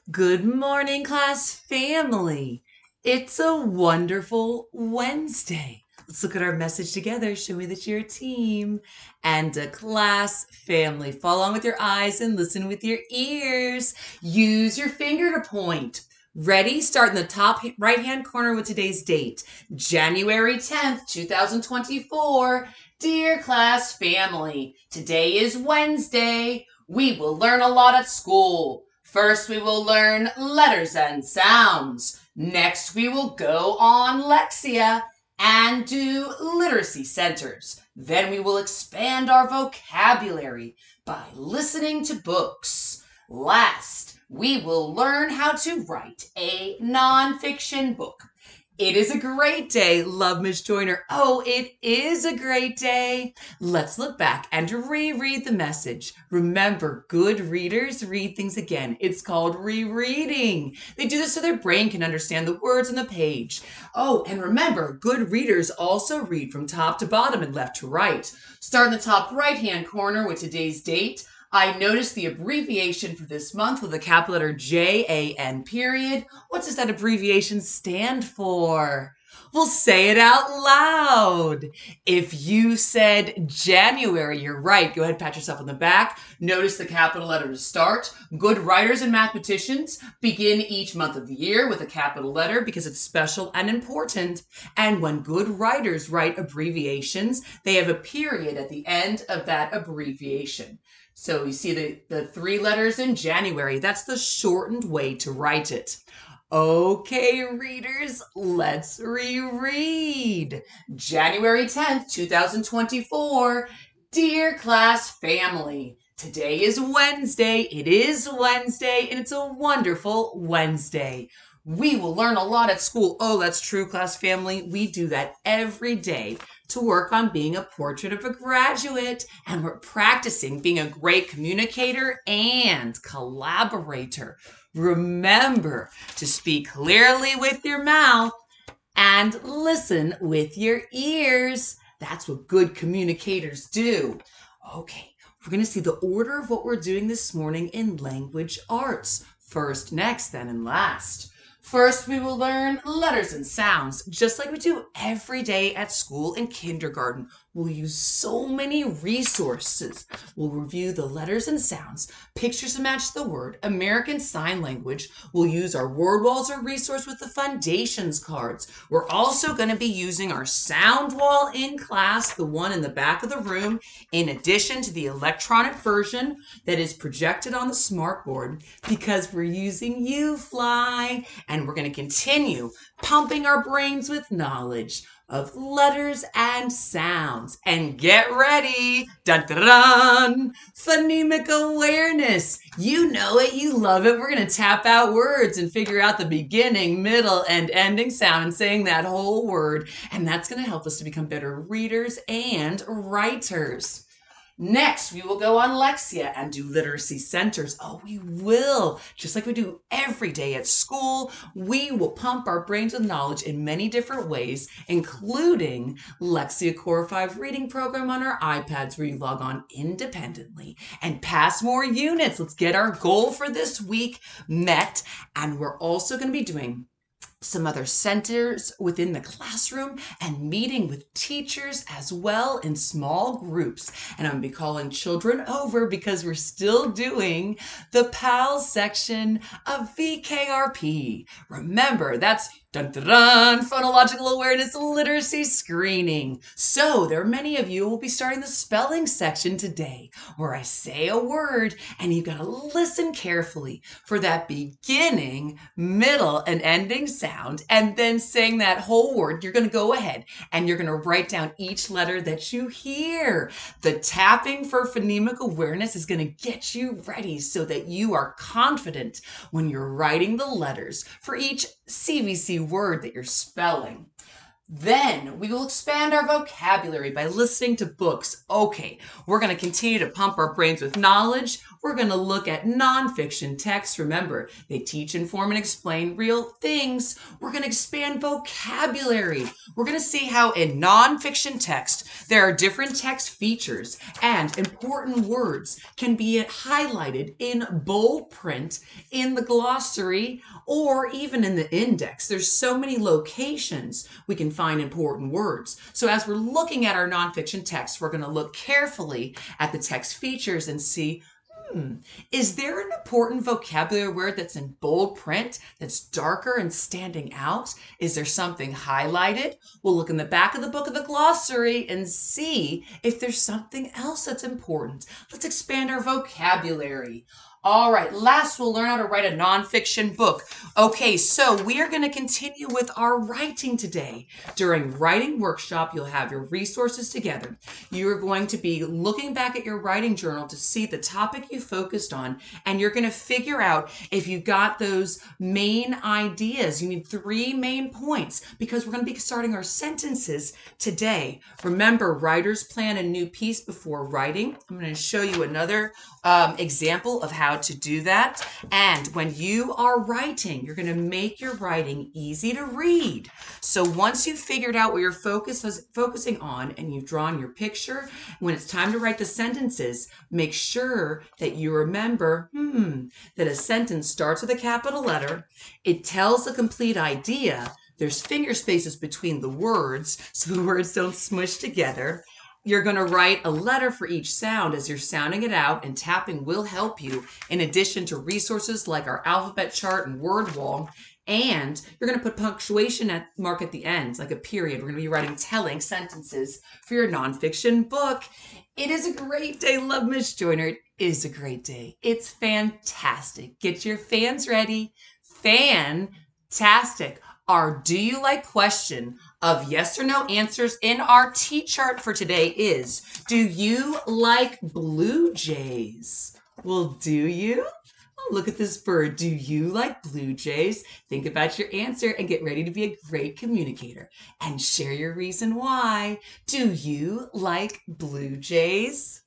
Good morning, class family. It's a wonderful Wednesday. Let's look at our message together. Show me that you're a team and a class family. Follow along with your eyes and listen with your ears. Use your finger to point. Ready? Start in the top right hand corner with today's date, January 10th, 2024. Dear class family, today is Wednesday. We will learn a lot at school. First, we will learn letters and sounds. Next, we will go on Lexia and do literacy centers. Then we will expand our vocabulary by listening to books. Last, we will learn how to write a nonfiction book. It is a great day, love Miss Joyner. Oh, it is a great day. Let's look back and reread the message. Remember, good readers read things again. It's called rereading. They do this so their brain can understand the words on the page. Oh, and remember, good readers also read from top to bottom and left to right. Start in the top right-hand corner with today's date. I noticed the abbreviation for this month with the capital letter JAN period. What does that abbreviation stand for? We'll say it out loud. If you said January, you're right. Go ahead and pat yourself on the back. Notice the capital letter to start. Good writers and mathematicians begin each month of the year with a capital letter because it's special and important. And when good writers write abbreviations, they have a period at the end of that abbreviation. So you see the three letters in January. That's the shortened way to write it. Okay, readers, let's reread. January 10th, 2024. Dear class family, today is Wednesday. It is Wednesday, and it's a wonderful Wednesday. We will learn a lot at school. Oh, that's true, class family. We do that every day to work on being a portrait of a graduate, and we're practicing being a great communicator and collaborator. Remember to speak clearly with your mouth and listen with your ears. That's what good communicators do. Okay, we're going to see the order of what we're doing this morning in language arts. First, next, then, and last. First, we will learn letters and sounds, just like we do every day at school and kindergarten. We'll use so many resources. We'll review the letters and sounds, pictures to match the word, American Sign Language. We'll use our word walls or resource with the foundations cards. We're also going to be using our sound wall in class, the one in the back of the room, in addition to the electronic version that is projected on the smartboard, because we're using UFly, and we're going to continue pumping our brains with knowledge of letters and sounds. And get ready, dun dun dun, phonemic awareness. You know it, you love it. We're going to tap out words and figure out the beginning, middle, and ending sound and saying that whole word. And that's going to help us to become better readers and writers. Next, we will go on Lexia and do literacy centers. Oh, we will. Just like we do every day at school, we will pump our brains with knowledge in many different ways, including Lexia Core 5 reading program on our iPads where you log on independently and pass more units. Let's get our goal for this week met. And we're also going to be doing some other centers within the classroom and meeting with teachers as well in small groups. And I'm going to be calling children over because we're still doing the PALS section of VKRP. Remember, that's dun dun dun, phonological awareness literacy screening. So there are many of you who will be starting the spelling section today where I say a word and you've got to listen carefully for that beginning, middle, and ending sound, and then saying that whole word. You're going to go ahead and you're going to write down each letter that you hear. The tapping for phonemic awareness is going to get you ready so that you are confident when you're writing the letters for each CVC word that you're spelling. Then we will expand our vocabulary by listening to books. Okay, we're going to continue to pump our brains with knowledge. We're going to look at nonfiction texts. Remember, they teach, inform, and explain real things. We're going to expand vocabulary. We're going to see how in nonfiction text, there are different text features and important words can be highlighted in bold print in the glossary or even in the index. There's so many locations we can find important words. So as we're looking at our nonfiction text, we're going to look carefully at the text features and see, is there an important vocabulary word that's in bold print, that's darker and standing out? Is there something highlighted? We'll look in the back of the book of the glossary and see if there's something else that's important. Let's expand our vocabulary. All right, last we'll learn how to write a nonfiction book. Okay, so we are going to continue with our writing today. During writing workshop, you'll have your resources together. You're going to be looking back at your writing journal to see the topic you focused on, and you're going to figure out if you got those main ideas. You need 3 main points because we're going to be starting our sentences today. Remember, writers plan a new piece before writing. I'm going to show you another example of how to do that. And when you are writing, you're going to make your writing easy to read. So once you've figured out what you're focusing on and you've drawn your picture, when it's time to write the sentences, make sure that you remember that a sentence starts with a capital letter. It tells a complete idea. There's finger spaces between the words so the words don't smush together. You're going to write a letter for each sound as you're sounding it out, and tapping will help you in addition to resources like our alphabet chart and word wall. And you're going to put punctuation mark at the end, like a period. We're going to be writing telling sentences for your nonfiction book. It is a great day. Love Miss Joyner. It is a great day. It's fantastic. Get your fans ready. Fantastic. Our do you like question of yes or no answers in our T-chart for today is, do you like blue jays? Well, do you? Oh, look at this bird. Do you like blue jays? Think about your answer and get ready to be a great communicator and share your reason why. Do you like blue jays?